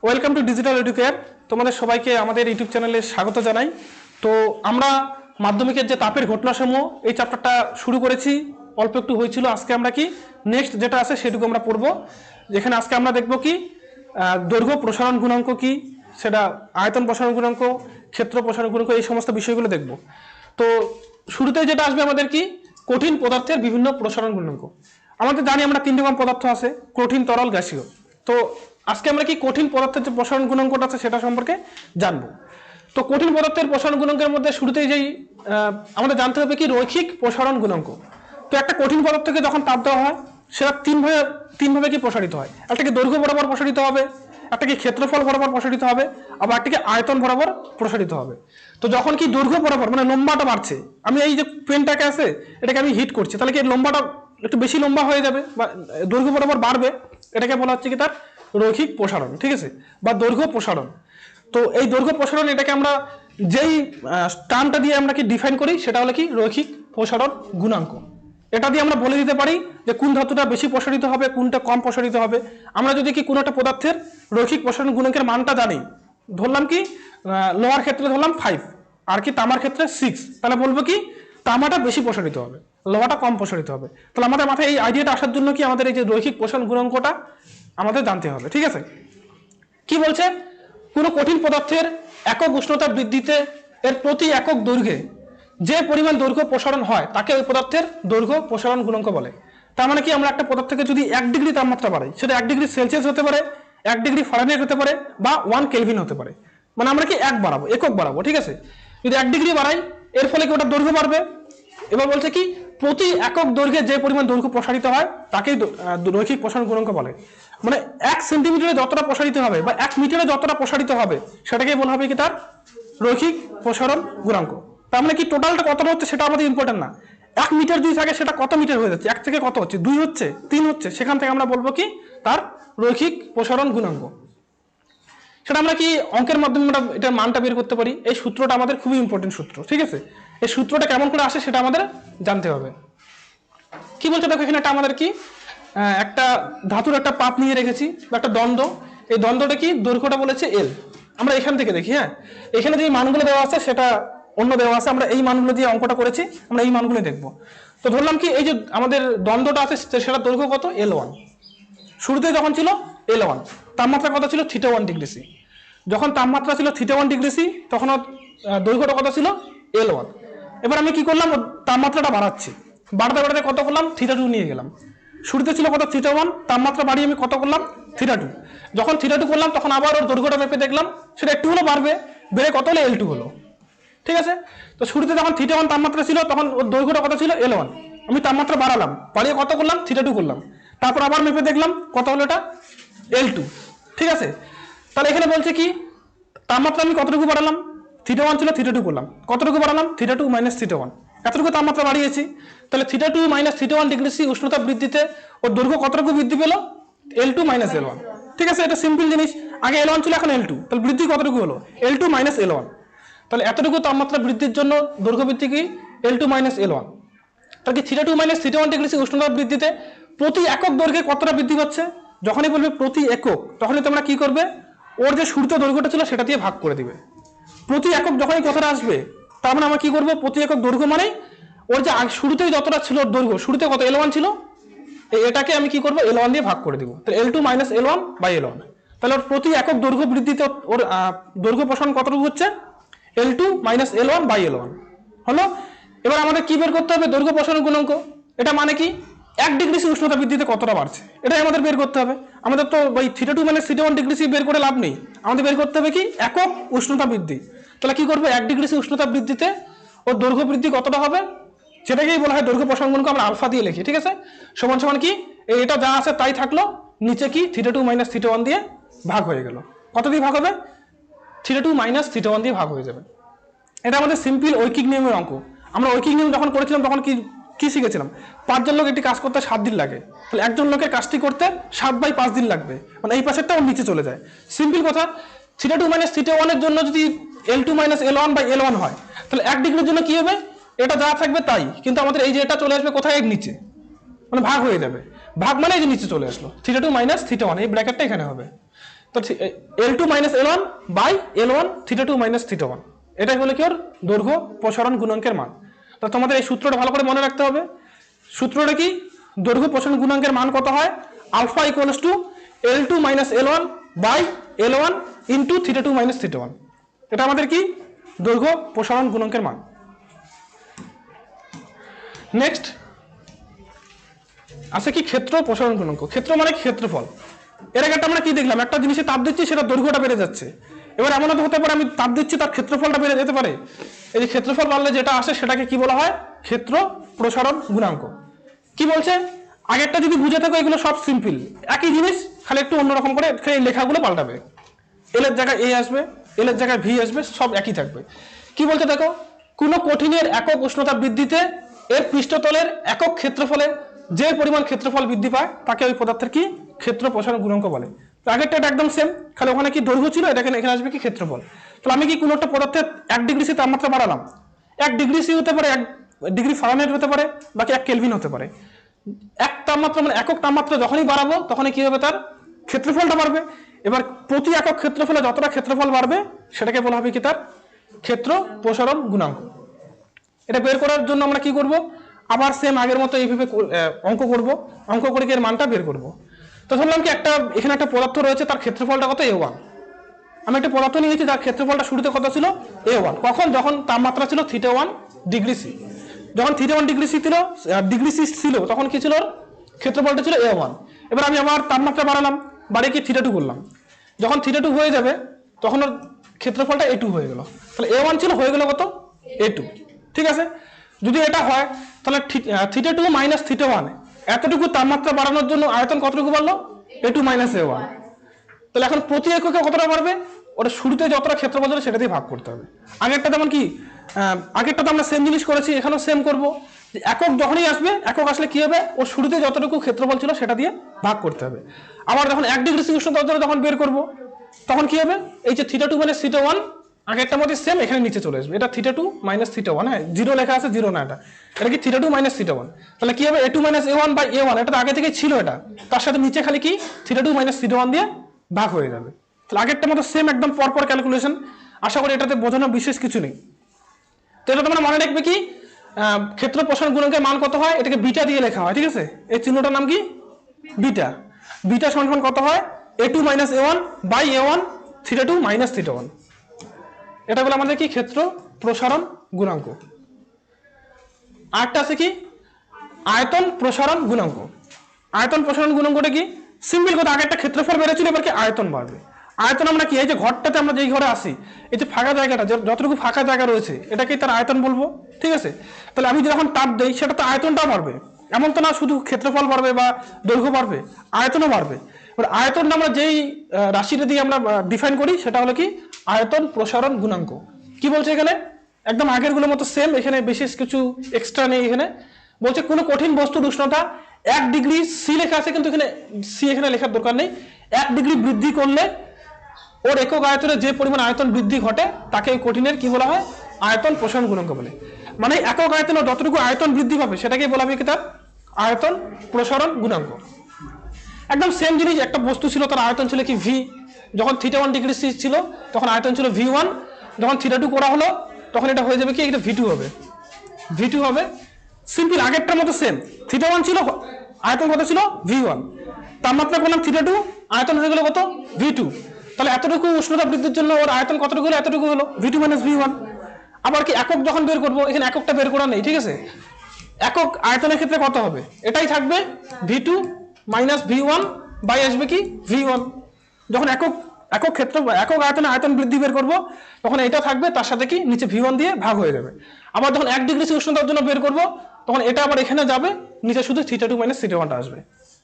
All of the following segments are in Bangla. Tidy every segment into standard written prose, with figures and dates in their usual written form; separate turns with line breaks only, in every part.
Welcome to digital educare. তোমাদের সবাইকে আমাদের ইউটিউব চ্যানেলে স্বাগত জানাই। তো আমরা মাধ্যমিকের যে তাপের ঘটনাসমূহ এই চ্যাপ্টারটা শুরু করেছি, অল্প একটু হয়েছিল। আজকে আমরা কি নেক্সট যেটা আছে সেটুকু আমরা পড়বো, যেখানে আজকে আমরা দেখব কি দৈর্ঘ্য প্রসারণ গুণাঙ্ক কি, সেটা আয়তন প্রসারণ গুণাঙ্ক, ক্ষেত্র প্রসারণ গুণাঙ্ক, এই সমস্ত বিষয়গুলো দেখব। তো শুরুতে যেটা আসবে আমাদের কি কঠিন পদার্থের বিভিন্ন প্রসারণ গুণাঙ্ক। আমাদের জানি আমরা তিন রকম পদার্থ আছে, কঠিন, তরল, গ্যাসীয়। তো আজকে আমরা কি কঠিন পদার্থের যে প্রসারণ গুণাঙ্কটা আছে সেটা সম্পর্কে জানবো। তো কঠিন পদার্থের প্রসারণ গুণাঙ্কের মধ্যে শুরুতেই যেই আমাদের জানতে হবে কি রৈখিক প্রসারণ গুণাঙ্ক। তো একটা কঠিন পদার্থকে যখন তাপ দেওয়া হয় সেটা তিনভাবে কি প্রসারিত হয়। একটাকে দৈর্ঘ্য বরাবর প্রসারিত হবে, একটাকে ক্ষেত্রফল বরাবর প্রসারিত হবে, আবার একটাকে আয়তন বরাবর প্রসারিত হবে। তো যখন কি দৈর্ঘ্য বরাবর মানে লম্বাটা বাড়ছে, আমি এই যে পেনটাকে আছে এটাকে আমি হিট করছি, তাহলে কি লম্বাটা একটু বেশি লম্বা হয়ে যাবে বা দৈর্ঘ্য বরাবর বাড়বে, এটাকে বলা হচ্ছে কি তার রৈখিক প্রসারণ, ঠিক আছে, বা দৈর্ঘ্য প্রসারণ। তো এই দৈর্ঘ্য প্রসারণ এটাকে আমরা যেই টার্মটা দিয়ে আমরা কি ডিফাইন করি সেটা হলো কি রৈখিক প্রসারণ গুণাঙ্ক। এটা দিয়ে আমরা বলে দিতে পারি যে কোন ধাতুটা বেশি প্রসারিত হবে, কোনটা কম প্রসারিত হবে। আমরা যদি কি কোনো একটা পদার্থের রৈখিক প্রসারণ গুণাঙ্কের মানটা জানি, ধরলাম কি লোহার ক্ষেত্রে ধরলাম 5 আর কি তামার ক্ষেত্রে 6, তাহলে বলবো কি তামাটা বেশি প্রসারিত হবে, লোহাটা কম প্রসারিত হবে। তাহলে আমাদের মাথায় এই আইডিয়াটা আসার জন্য কি আমাদের এই যে রৈখিক প্রসারণ গুণাঙ্কটা আমাদের জানতে হবে, ঠিক আছে। কি বলছে, কোনো কঠিন পদার্থের একক উষ্ণতা বৃদ্ধিতে এর প্রতি একক দৈর্ঘ্যে যে পরিমাণ দৈর্ঘ্য প্রসারণ হয় তাকে ওই পদার্থের দৈর্ঘ্য প্রসারণ গুণাঙ্ক বলে। তার মানে কি আমরা একটা পদার্থকে যদি 1 ডিগ্রি তাপমাত্রা বাড়াই, সেটা 1 ডিগ্রি সেলসিয়াস হতে পারে, 1 ডিগ্রি ফারেনহাইট হতে পারে, বা 1 কেলভিন হতে পারে। মানে আমরা কি একক বাড়াবো, ঠিক আছে। যদি 1 ডিগ্রি বাড়াই এর ফলে কি ওটা দৈর্ঘ্য বাড়বে। এবার বলছে কি প্রতি একক দৈর্ঘ্যে যে পরিমাণ দৈর্ঘ্য প্রসারিত হয় তাকেই রৈখিক প্রসারণ গুণাঙ্ক বলে। মানে 1 সেন্টিমিটারে যতটা প্রসারিত হবে বা 1 মিটারে যতটা প্রসারিত হবে সেটাকেই বলা হবে কি তার রৈখিক প্রসারণ গুণাঙ্ক। তার মানে কি টোটালটা কতটা হচ্ছে সেটা আমাদের ইম্পর্টেন্ট না, 1 মিটার যদি থাকে সেটা কত মিটার হয়ে যাচ্ছে, 1 থেকে কত হচ্ছে, 2 হচ্ছে, 3 হচ্ছে, সেখান থেকে আমরা বলবো কি তার রৈখিক প্রসারণ গুণাঙ্ক। সেটা আমরা কি অঙ্কের মাধ্যমে আমরা এটার মানটা বের করতে পারি। এই সূত্রটা আমাদের খুবই ইম্পর্টেন্ট সূত্র, ঠিক আছে। এই সূত্রটা কেমন করে আসে সেটা আমাদের জানতে হবে। কি বলছে দেখো, এখানে একটা আমাদের কি একটা ধাতুর একটা পাত নিয়ে রেখেছি বা একটা দ্বন্দ্ব। এই দ্বন্দ্বটা কি দৈর্ঘ্যটা বলেছে এল। আমরা এখান থেকে দেখি, হ্যাঁ, এখানে যে মানগুলো দেওয়া আছে সেটা অন্য দেওয়া আছে, আমরা এই মানগুলো দিয়ে অঙ্কটা করেছি, আমরা এই মানগুলো দেখবো। তো ধরলাম কি এই যে আমাদের দ্বন্দ্বটা আছে সেটা দৈর্ঘ্য কত L1, শুরুতে যখন ছিল L1, তাপমাত্রা কত ছিল θ1 ডিগ্রি সি। যখন তাপমাত্রা ছিল θ1 ডিগ্রি সি তখন দৈর্ঘ্যটা কত ছিল L1। এবার আমি কি করলাম, তাপমাত্রাটা বাড়াচ্ছি, বাড়তে বাড়তে কত করলাম θ2 নিয়ে গেলাম। শুরুতে ছিল কত θ1, তাপমাত্রা বাড়িয়ে আমি কত করলাম θ2। যখন θ2 করলাম তখন আবার ওর দৈর্ঘ্যটা মেপে দেখলাম সেটা একটু হলো বাড়বে, বেড়ে কত হলো L2 হলো, ঠিক আছে। তো শুরুতে যখন θ1 তাপমাত্রা ছিল তখন ওর দৈর্ঘ্যটা কত ছিল L1, আমি তাপমাত্রা বাড়ালাম, বাড়িয়ে কত করলাম θ2 করলাম, তারপর আবার মেপে দেখলাম কত হলো এটা L2, ঠিক আছে। তাহলে এখানে বলছে কি তাপমাত্রা আমি কতটুকু বাড়ালাম, θ1 ছিল θ2 করলাম, কতটুকু বাড়ালাম θ2 মাইনাস θ1, এতটুকু তাপমাত্রা বাড়িয়েছি। তাহলে θ2 মাইনাস θ1 ডিগ্রি সি উষ্ণতা বৃদ্ধিতে ওর দৈর্ঘ্য কতটুকু বৃদ্ধি পেল L2 মাইনাস L1, ঠিক আছে। এটা সিম্পল জিনিস, আগে L1 ছিল এখন L2, তাহলে বৃদ্ধি কতটুকু হলো L2 মাইনাস L1। তাহলে এতটুকু তাপমাত্রা বৃদ্ধির জন্য দৈর্ঘ্য বৃদ্ধি কি L2 মাইনাস L1। তাহলে কি θ2 মাইনাস θ1 ডিগ্রি সি উষ্ণতা বৃদ্ধিতে প্রতি একক দৈর্ঘ্যে কতটা বৃদ্ধি পাচ্ছে। যখনই বলবে প্রতি একক তখনই তোমরা কি করবে, ওর যে শুরুতে দৈর্ঘ্যটা ছিল সেটা দিয়ে ভাগ করে দিবে। প্রতি একক যখনই কথাটা আসবে তার মানে আমরা কি করবো, প্রতি একক দৈর্ঘ্য মানে ওর যে শুরুতেই যতটা ছিল দৈর্ঘ্য, শুরুতে কত L1 ছিল, এটাকে আমি কি করবো L1 দিয়ে ভাগ করে দিব। তাহলে L2 minus L1 by L1। তাহলে ওর প্রতি একক দৈর্ঘ্য বৃদ্ধিতে ওর দৈর্ঘ্য প্রসারণ কতটুকু হচ্ছে L2 minus L1 by L1 হলো। এবার আমাদের কি বের করতে হবে, দৈর্ঘ্য প্রসারণ গুণাঙ্ক। এটা মানে কি 1 ডিগ্রি সি উষ্ণতা বৃদ্ধিতে কতটা বাড়ছে এটাই আমাদের বের করতে হবে। আমাদের তো ওই θ2 মাইনাস θ1 ডিগ্রি সি বের করে লাভ নেই, আমাদের বের করতে হবে কি একক উষ্ণতা বৃদ্ধি। তাহলে কি করবো, 1 ডিগ্রি সি উষ্ণতা বৃদ্ধিতে ওর দৈর্ঘ্য বৃদ্ধি কতটা হবে সেটাকেই বলা হয় দৈর্ঘ্য প্রসারণ গুণাঙ্ক। আমরা আলফা দিয়ে লিখি, ঠিক আছে। সমান সমান কি এটা যা আছে তাই থাকলো, নিচে কি θ2 মাইনাস θ1 দিয়ে ভাগ হয়ে গেল। কত দিয়ে ভাগ হবে, θ2 মাইনাস θ1 দিয়ে ভাগ হয়ে যাবে। এটা আমাদের সিম্পল ঐকিক নিয়মের অঙ্ক। আমরা ঐকিক নিয়ম যখন করেছিলাম তখন কি কি শিখেছিলাম, 5 জন লোক একটি কাজ করতে 7 দিন লাগে, তাহলে একজন লোকের কাজটি করতে 7/5 দিন লাগবে, মানে এই পাশেরটা ওর নিচে চলে যায়। সিম্পল কথা, θ2 মাইনাস θ1 এর জন্য যদি L2 minus L1 by L1 হয় তাহলে 1 ডিগ্রির জন্য কি হবে, এটা যা থাকবে তাই, কিন্তু আমাদের এই যে এটা চলে আসবে কোথায়, এর নিচে, মানে ভাগ হয়ে যাবে। ভাগ মানে এই যে নিচে চলে আসলো θ2 মাইনাস θ1, এই ব্র্যাকেটটা এখানে হবে। তো L2 minus L1 by L1 theta 2 minus theta 1, এটাই হলো কি ওর দৈর্ঘ্য প্রসারণ গুণাঙ্কের মান। তো তোমাদের এই সূত্রটা ভালো করে মনে রাখতে হবে। সূত্রটা কি, দৈর্ঘ্য প্রসারণ গুণাঙ্কের মান কত হয়, alpha equals to L2 minus L1 by L1 into theta 2 minus theta 1, এটা আমাদের কি দৈর্ঘ্য প্রসারণ গুণাঙ্কের মান। নেক্সট আছে কি ক্ষেত্র প্রসারণ গুণাঙ্ক। ক্ষেত্র মানে ক্ষেত্রফল। এর আগে আমরা কি দেখলাম, একটা জিনিসে তাপ দিচ্ছি সেটা দৈর্ঘ্যটা বেড়ে যাচ্ছে। এবার এমন হতে পারে আমি তাপ দিচ্ছি তার ক্ষেত্রফলটা বেড়ে যেতে পারে। এই যে ক্ষেত্রফল বাড়লে যেটা আসে সেটাকে কি বলা হয়, ক্ষেত্র প্রসারণ গুণাঙ্ক। কি বলছে, আগেরটা যদি বুঝে থাকো এগুলো সব সিম্পল, একই জিনিস, খালি একটু অন্যরকম করে এই লেখাগুলো পাল্টাবে। এল এর জায়গায় এ আসবে, এল এর জায়গায় ভি আসবে, সব একই থাকবে। কি বলতে দেখো, কোন কঠিনের একক উষ্ণতা বৃদ্ধিতে এর পৃষ্ঠতলের একক ক্ষেত্রফলে যে পরিমাণ ক্ষেত্রফল বৃদ্ধি পায় তাকে ওই পদার্থের কি ক্ষেত্র প্রসারণ গুণাঙ্ক বলে। আগেরটা এটা একদম সেম, খালি ওখানে কি দৈর্ঘ্য ছিল, এটা এখানে আসবে কি ক্ষেত্রফল। তাহলে আমি কি কোনো একটা পদার্থের 1 ডিগ্রি সি তাপমাত্রা বাড়ালাম, 1 ডিগ্রি সি হতে পারে, 1 ডিগ্রি ফারেনহাইট হতে পারে, বাকি 1 কেলভিন হতে পারে। এক তাপমাত্রা মানে একক তাপমাত্রা যখনই বাড়াবো তখনই কি হবে, তার ক্ষেত্রফলটা বাড়বে। এবার প্রতি একক ক্ষেত্রফলে যতটা ক্ষেত্রফল বাড়বে সেটাকে বলা হবে কি তার ক্ষেত্র প্রসারণ গুণাঙ্ক। এটা বের করার জন্য আমরা কি করব, আবার সেম আগের মতো এইভাবে অঙ্ক করব, অঙ্ক করে এর মানটা বের করব। তো ধরলাম কি একটা এখানে একটা পদার্থ রয়েছে, তার ক্ষেত্রফলটা কত A1। আমি একটা পদার্থ নিয়েছি যার ক্ষেত্রফলটা শুরুতে কত ছিল A1, কখন, যখন তাপমাত্রা ছিল থিটা 1 ডিগ্রি সি। যখন থিটা 1 ডিগ্রি সি ছিল তখন কি ছিল, ক্ষেত্রফলটা ছিল A1। এবার আমি আবার তাপমাত্রা বাড়ালাম, বাড়িয়ে কি থিটা 2 করলাম, যখন থিটা 2 হয়ে যাবে তখন ওর ক্ষেত্রফলটা A2 হয়ে গেল। তাহলে A1 ছিল, হয়ে গেল কত A2। ঠিক আছে, যদি এটা হয় তাহলে থিটা 2 মাইনাস থিটা 1, এতটুকু তাপমাত্রা বাড়ানোর জন্য আয়তন কতটুকু বাড়লো, A2 মাইনাস A1। তাহলে এখন প্রতি এককে কতটা বাড়বে, ওটা শুরুতে যতটা ক্ষেত্রফল ছিল সেটা দিয়ে ভাগ করতে হবে। আগেরটা যেমন কি, আগেরটা তো আমরা সেম জিনিস করেছি, এখানেও সেম করব। একক যখনই আসবে, একক আসলে কি হবে, ওর শুরুতে যতটুকু ক্ষেত্রফল ছিল সেটা দিয়ে ভাগ করতে হবে। আবার যখন 1 ডিগ্রি সি উষ্ণতার জন্য যখন বের করব তখন কি হবে, এই যে থিটা 2 মাইনাস থিটা 1 আগেরটার মধ্যে সেম, এখানে নিচে চলে আসবে, এটা থিটা 2 মাইনাস থিটা 1, হ্যাঁ জিরো লেখা আছে, জিরো না, এটা কি থিটা 2 মাইনাস থিটা 1। তাহলে কি হবে, A2 minus A1 by A1, এটা তো আগে থেকে ছিল, এটা তার সাথে নিচে খালি কি থিটা 2 মাইনাস থিটা 1 দিয়ে ভাগ হয়ে যাবে। তাহলে আগেরটার মতো সেম একদম পরপর ক্যালকুলেশন। আশা করি এটাতে বোঝানোর বিশেষ কিছু নেই। তো এটা তোমরা মনে রাখবে কি, ক্ষেত্র প্রসারণ গুণাঙ্কের মান কত হয়, এটাকে বিটা দিয়ে লেখা হয়। ঠিক আছে, এই চিহ্নটার নাম কি বিটা। বিটা সমান কত হয়, A2 minus A1 by A1 theta 2 minus theta 1। এটা বলে আমাদের কি ক্ষেত্র প্রসারণ গুণাঙ্ক। আরেকটা আছে কি আয়তন প্রসারণ গুণাঙ্ক। আয়তন প্রসারণ গুণাঙ্কটা কি, সিম্পল কথা, আগে একটা ক্ষেত্রফল বেড়েছিল, এবার কি আয়তন বাড়বে। আয়তন আমরা কি, এই যে ঘরটাতে আমরা যেই ঘরে আসি, এই যে ফাঁকা জায়গাটা, যতটুকু ফাঁকা জায়গা রয়েছে এটাকেই তার আয়তন বলবো। ঠিক আছে, তাহলে আমি যখন তাপ দেই সেটা তো আয়তনটাও বাড়বে, এমন তো না শুধু ক্ষেত্রফল বাড়বে বা দৈর্ঘ্য বাড়বে, আয়তনও বাড়বে। এবার আয়তনটা আমরা যেই রাশিটা দিয়ে আমরা ডিফাইন করি সেটা হলো কি আয়তন প্রসারণ গুণাঙ্ক। কি বলছে এখানে, একদম আগের গুলোর মতো সেম, এখানে বিশেষ কিছু এক্সট্রা নেই। এখানে বলছে কোনো কঠিন বস্তুর উষ্ণতা 1 ডিগ্রি সি লেখা আছে, কিন্তু এখানে সি এখানে লেখার দরকার নেই। 1 ডিগ্রি বৃদ্ধি করলে ওর একক আয়তনে যে পরিমাণ আয়তন বৃদ্ধি ঘটে তাকে এই কঠিনের কি বলা হয়, আয়তন প্রসারণ গুণাঙ্ক বলে। মানে একক আয়তনে যতটুকু আয়তন বৃদ্ধি পাবে সেটাকে বলা হবে কি তার আয়তন প্রসারণ গুণাঙ্ক। একদম সেম জিনিস, একটা বস্তু ছিল, তার আয়তন ছিল কি ভি, যখন থিটা 1 ডিগ্রি সি ছিল তখন আয়তন ছিল V1, যখন থিটা 2 করা হলো তখন এটা হয়ে যাবে কি, এটা V2 হবে, V2 হবে। সিম্পল আগেরটার মতো সেম, থিটা 1 ছিল, আয়তন কত ছিল V1, তাপমাত্রা করলাম থিটা 2, আয়তন হয়ে গেল কত V2। তাহলে এতটুকু উষ্ণতা বৃদ্ধির জন্য ওর আয়তন কতটুকু হলো, এতটুকু হলো V2 মাইনাস V1। আবার কি একক যখন বের করবো, এখানে এককটা বের করা নেই। ঠিক আছে, একক আয়তনের ক্ষেত্রে কত হবে, এটাই থাকবে V2 মাইনাস V1 বাই আসবে কি V1। যখন একক ক্ষেত্র একক আয়তনে আয়তন বৃদ্ধি বের করবো তখন এটা থাকবে, তার সাথে কি নিচে V1 দিয়ে ভাগ হয়ে যাবে। আবার যখন 1 ডিগ্রি সি উষ্ণতার জন্য বের করবো তখন এটা আবার এখানে যাবে, নিচে শুধু থিটা 2 মাইনাস থিটা 1 আসবে।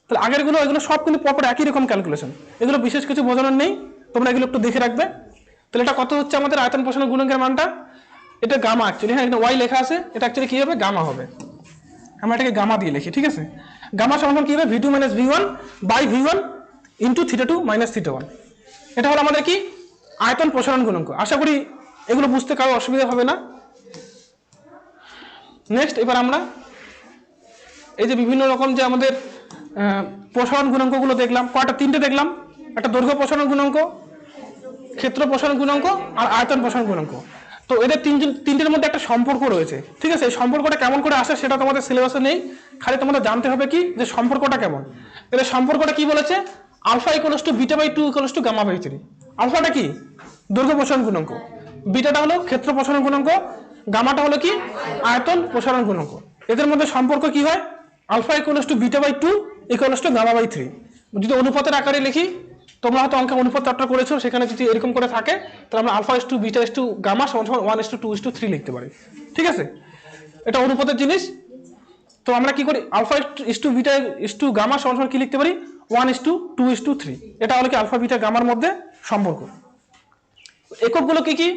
তাহলে আগের গুলো এগুলো সব কিন্তু পরপর একই রকম ক্যালকুলেশন, এগুলো বিশেষ কিছু বোঝানোর নেই, তোমরা এগুলো একটু দেখে রাখবে। তাহলে এটা কত হচ্ছে আমাদের আয়তন প্রসারণ গুণাঙ্কের মানটা, এটা গামা অ্যাকচুয়ালি, হ্যাঁ এখানে ওয়াই লেখা আছে, এটা অ্যাকচুয়ালি কি হবে গামা হবে, আমরা এটাকে গামা দিয়ে লিখি। ঠিক আছে, গামা সমান কি হবে V2 minus V1 by V1 into theta 2 minus theta 1। এটা হলো আমাদের কি আয়তন প্রসারণ গুণাঙ্ক। আশা করি এগুলো বুঝতে কারো অসুবিধা হবে না। নেক্সট এবার আমরা এই যে বিভিন্ন রকম যে আমাদের প্রসারণ গুণাঙ্কগুলো দেখলাম, কয়টা, তিনটে দেখলাম। একটা দৈর্ঘ্য প্রসারণ গুণাঙ্ক, ক্ষেত্র প্রসারণ গুণাঙ্ক আর আয়তন প্রসারণ গুণাঙ্ক। তো এদের তিনটের মধ্যে একটা সম্পর্ক রয়েছে, ঠিক আছে? এই সম্পর্কটা কেমন করে আসে সেটা তোমাদের সিলেবাসে নেই, খালি তোমাদের জানতে হবে কি যে সম্পর্কটা কেমন। এদের সম্পর্কটা কি বলেছে, alpha equals to beta by two equals to gamma by three. আলফাটা কি দৈর্ঘ্য প্রসারণ গুণাঙ্ক, বিটাটা হলো ক্ষেত্র প্রসারণ গুণাঙ্ক, গামাটা হলো কি আয়তন প্রসারণ গুণাঙ্ক। এদের মধ্যে সম্পর্ক কি হয়, alpha equals to beta by two equals to gamma by three. যদি অনুপাতের আকারে লিখি, তোমরা হয়তো অঙ্কে অনুপাত চ্যাপ্টার করেছো, সেখানে যদি এরকম করে থাকে তাহলে আমরা alpha is to beta is to gamma সমান সমান 1:2:3 লিখতে পারি, ঠিক আছে? এটা অনুপাতের জিনিস। তো আমরা কি করি, alpha is to beta is to gamma সমান সমান কি লিখতে পারি 1:2:3। এটা হলো কি আলফা বিটা গামার মধ্যে সম্পর্ক। এককগুলো কি কি,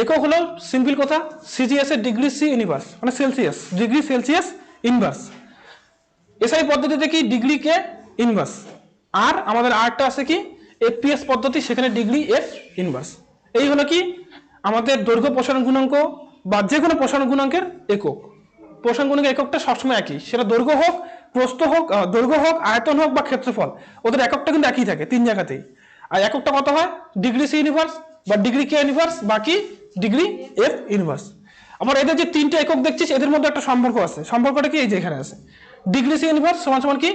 একক হলো সিম্পল কথা সিজিএস এর ডিগ্রি সি ইনভার্স, মানে Celsius, degree Celsius inverse. SI পদ্ধতিতে কি ডিগ্রি কে ইনভার্স, আর আমাদের আরেকটা আছে কি এফপিএস পদ্ধতি, সেখানে ডিগ্রি এফ ইনভার্স। এই হলো কি আমাদের দৈর্ঘ্য প্রসারণ গুণাঙ্ক বা যে কোনো প্রসারণ গুণাঙ্কের একক। প্রসারণ গুণাঙ্কের এককটা সবসময় একই, সেটা দৈর্ঘ্য হোক, প্রস্থ হোক, দৈর্ঘ্য হোক, আয়তন হোক বা ক্ষেত্রফল, ওদের এককটা কিন্তু একই থাকে তিন জায়গাতেই। আর এককটা কত হয়, ডিগ্রি সি ইনভার্স বা ডিগ্রি কে ইনভার্স বা কি ডিগ্রি এফ ইনভার্স। আবার এদের যে তিনটে একক দেখছিস এদের মধ্যে একটা সম্পর্ক আছে, সম্পর্কটা কি এই যে এখানে আছে, ডিগ্রি সি ইনভার্স সমান সমান কি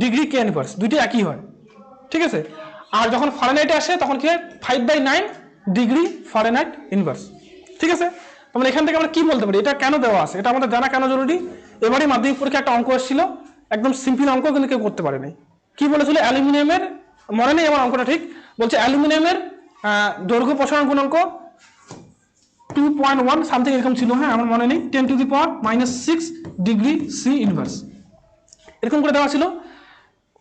ডিগ্রি কে ইনভার্স, দুইটি একই হয়, ঠিক আছে? আর যখন ফারেনহাইটে আসে তখন কি হয় 5/9 ডিগ্রি ফারেনহাইট ইনভার্স, ঠিক আছে? তাহলে এখান থেকে আমরা কি বলতে পারি, এটা কেন দেওয়া আছে, এটা আমাদের জানা কেন জরুরি? এবারে মাধ্যমিক পরীক্ষা একটা অঙ্ক এসেছিল, একদম সিম্পল অঙ্ক, কিন্তু কেউ করতে পারেনি। কি বলেছিল, অ্যালুমিনিয়ামের, মনে নেই আমার অঙ্কটা ঠিক, বলছে অ্যালুমিনিয়ামের দৈর্ঘ্য প্রসারণ গুণাঙ্ক 2.1 সামথিং এরকম ছিল, হ্যাঁ আমার মনে নেই, 10⁻⁻6 ডিগ্রি সি ইনভার্স এরকম করে দেওয়া ছিল।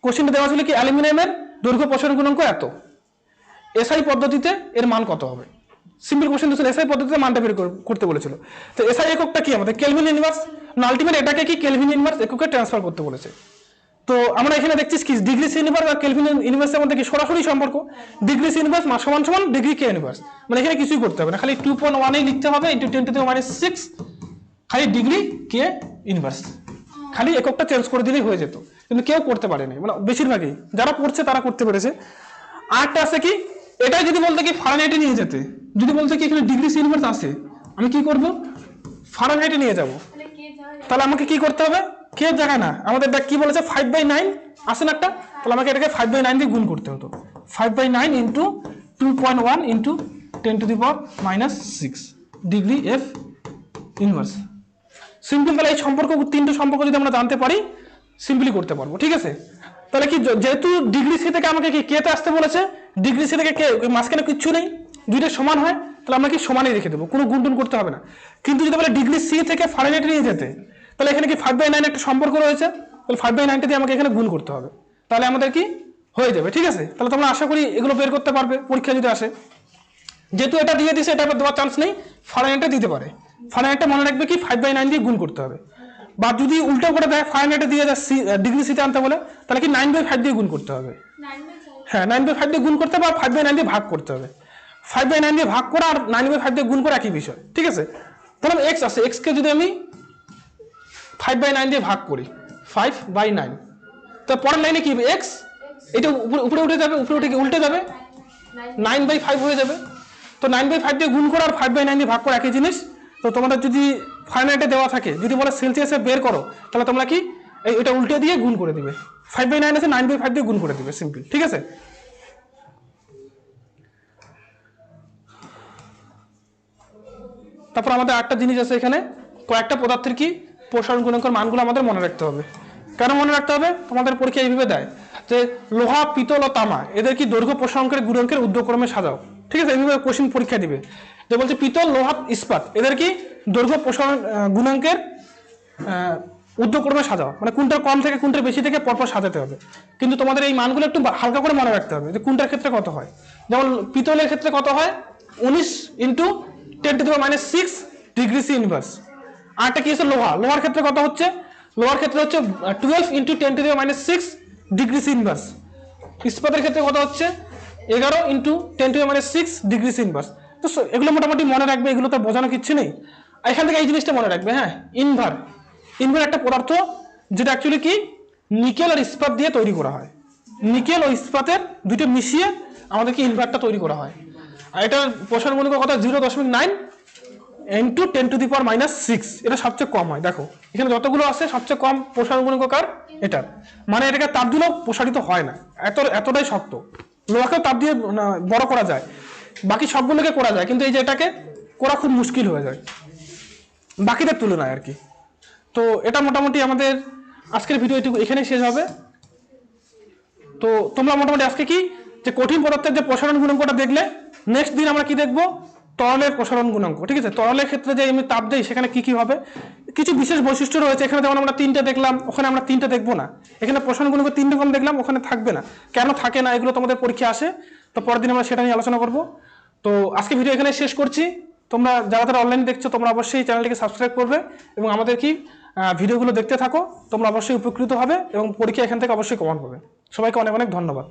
কোশ্চেনটা দেওয়া ছিল কি অ্যালুমিনিয়ামের দৈর্ঘ্য প্রসারণ গুণাঙ্ক এত, এসআই পদ্ধতিতে এর মান কত হবে। সিম্পল কোশ্চেন দিয়েছিল, এসআই পদ্ধতিতে মানটা বের করতে বলেছিল। তো এসআই এককটা কি আমাদের কেলভিন ইনভার্স, না আলটিমেট এটাকে কি কেলভিন ইনভার্স এককে ট্রান্সফার করতে বলেছে। তো আমরা এখানে দেখছিস কি ডিগ্রি সি ইনভার্স আর কেলভিন ইনভার্সের মধ্যে কি সরাসরি সম্পর্ক, ডিগ্রি সি ইনভার্স সমান সমান ডিগ্রি কে ইনভার্স, মানে এখানে কিছুই করতে হবে না, খালি 2.1 লিখতে হবে ইনটু 10⁻⁻6 খালি ডিগ্রি কে ইনভার্স, খালি এককটা চেঞ্জ করে দিলেই হয়ে যেত, কিন্তু কেউ করতে পারেনি, মানে বেশিরভাগই যারা পড়ছে তারা করতে পেরেছে। আরেকটা আছে কি, এটাই যদি বলতে কি ফারেনহাইটে নিয়ে যেতে, যদি বলতে কি এখানে ডিগ্রি সি ইনভার্স আছে, আমি কি করব ফারেনহাইটে নিয়ে যাব, তাহলে আমাকে কি করতে হবে, কে জায়গায় না, আমাদের দেখ কি বলেছে 5/9 আছে না একটা, তাহলে আমাকে এটাকে 5/9 দিয়ে গুণ করতে হতো, 5/9 into 2.1 into 10⁻⁻6 degree F inverse. Simple, তাহলে এই সম্পর্ক, তিনটে সম্পর্ক যদি আমরা জানতে পারি সিম্পলি করতে পারবো, ঠিক আছে? তাহলে কি যেহেতু ডিগ্রি সি থেকে আমাকে কি কেতে আসতে বলেছে, ডিগ্রি সি থেকে কে মাঝখানে কিচ্ছু নেই, দুইটা সমান হয়, তাহলে আমরা কি সমানই রেখে দেবো, কোনো গুণটুন করতে হবে না। কিন্তু যদি বলে ডিগ্রি সি থেকে ফারেনহাইটে নিয়ে যেতে, তাহলে এখানে কি 5/9 একটা সম্পর্ক রয়েছে, তাহলে 5/9 দিয়ে আমাকে এখানে গুণ করতে হবে, তাহলে আমাদের কি হয়ে যাবে, ঠিক আছে? তাহলে তোমরা আশা করি এগুলো বের করতে পারবে পরীক্ষা যদি আসে। যেহেতু এটা দিয়ে দিছে, এটা দেওয়ার চান্স নেই, ফারেনহাইটে দিতে পারে, ফারেনহাইটে মনে রাখবে কি 5/9 দিয়ে গুণ করতে হবে, বা যদি উল্টো করে দেয় ফারেনহাইটে দিয়ে যায় ডিগ্রি সিতে আনতে বলে, তাহলে কি 9/5 দিয়ে গুণ করতে হবে, হ্যাঁ 9/5 দিয়ে গুণ করতে হবে, আর 5/9 দিয়ে ভাগ করতে হবে, 5/9 দিয়ে ভাগ করা আর 9/5 দিয়ে গুণ করা একই বিষয়, ঠিক আছে? তাহলে এক্স আছে, এক্স কে যদি আমি 5/9 দিয়ে ভাগ করি 5/9, তো পরের লাইনে কি হবে এক্স, এটা উপরে উঠে যাবে, উপরে উঠে কি উল্টে যাবে 9/5 হয়ে যাবে। তো 9/5 দিয়ে গুণ করা আর 5/9 দিয়ে ভাগ করা একই জিনিস। তো তোমাদের যদি ফারেনহাইটে দেওয়া থাকে, যদি বলে সেলসিয়াসে বের করো, তাহলে তোমরা কি এটা উল্টে দিয়ে গুণ করে দিবে, 5/9 আছে 9/5 দিয়ে গুণ করে দিবে, সিম্পল, ঠিক আছে? তারপর আমাদের একটা জিনিস আছে এখানে, কয়েকটা পদার্থের কি প্রসারণ গুণাঙ্কের মানগুলো আমাদের মনে রাখতে হবে। কেন মনে রাখতে হবে, তোমাদের পরীক্ষা এইভাবে দেয় যে লোহা, পিতল ও তামা এদের কি দৈর্ঘ্য প্রসারণের গুণাঙ্কের ঊর্ধ্বক্রমে সাজাও, ঠিক আছে? এইভাবে কোশ্চেন পরীক্ষা দিবে, যে বলছে পিতল, লোহা, ইস্পাত এদের কি দৈর্ঘ্য প্রসারণ গুণাঙ্কের ঊর্ধ্বক্রমে সাজাও, মানে কোনটার কম থেকে কোনটার বেশি থেকে পরপর সাজাতে হবে। কিন্তু তোমাদের এই মানগুলো একটু হালকা করে মনে রাখতে হবে, যে কোনটার ক্ষেত্রে কত হয়। যেমন পিতলের ক্ষেত্রে কত হয় 19 ইন্টু 10⁻⁻6 ডিগ্রি সি ইনভার্স। আরেকটা কি আছে লোহা, লোহার ক্ষেত্রে কত হচ্ছে, লোহার ক্ষেত্রে হচ্ছে 12 ইন্টু 10⁻⁻6 ডিগ্রি সি ইনভার্স। ইস্পাতের ক্ষেত্রে কত হচ্ছে 11 ইন্টু 10⁻⁶ ডিগ্রি সি ইনভার্স। তো এগুলো মোটামুটি মনে রাখবে, এগুলো তো বোঝানো কিচ্ছু নেই। এখান থেকে এই জিনিসটা মনে রাখবে, হ্যাঁ ইনভার, ইনভার একটা পদার্থ যেটা অ্যাকচুয়ালি কি নিকেল আর ইস্পাত দিয়ে তৈরি করা হয়, নিকেল ও ইস্পাতের দুটো মিশিয়ে আমাদেরকে ইনভার্টার তৈরি করা হয়। আর এটার প্রসারণ গুণাঙ্ক কত 0.9 ইন্টু 10⁻⁶। এটা সবচেয়ে কম হয়। দেখো এখানে যতগুলো আছে সবচেয়ে কম প্রসারণ গুণাঙ্ক কার এটার, মানে এটাকে তাপ দিলেও প্রসারিত হয় না, এতটাই শক্ত। লোহাকেও তাপ দিয়ে বড় করা যায়, বাকি সবগুলোকে করা যায়, কিন্তু এই যে এটাকে করা খুব মুশকিল হয়ে যায় বাকিদের তুলনায় আর কি। তো এটা মোটামুটি আমাদের আজকের ভিডিওটি এখানেই শেষ হবে। তো তোমরা মোটামুটি আজকে কি যে কঠিন পদার্থের যে প্রসারণ গুণাঙ্কটা দেখলে, নেক্সট দিন আমরা কি দেখবো, তরলের প্রসারণ গুণাঙ্ক। ঠিক আছে, তরলের ক্ষেত্রে যে আমি তাপ দেই সেখানে কি কি হবে, কিছু বিশেষ বৈশিষ্ট্য রয়েছে। এখানে যেমন আমরা 3টে দেখলাম, ওখানে আমরা 3টে দেখবো না। এখানে প্রসারণ গুণাঙ্ক 3 রকম দেখলাম, ওখানে থাকবে না। কেন থাকে না এগুলো তোমাদের পরীক্ষা আসে, তো পরের দিন আমরা সেটা নিয়ে আলোচনা করব। তো আজকে ভিডিও এখানে শেষ করছি। তোমরা যারা অনলাইন দেখছো তোমরা অবশ্যই চ্যানেলটিকে সাবস্ক্রাইব করবে এবং আমাদের কি ভিডিওগুলো দেখতে থাকো। তোমরা অবশ্যই উপকৃত হবে এবং পরীক্ষা এখান থেকে অবশ্যই কমন পাবে। সবাইকে অনেক অনেক ধন্যবাদ।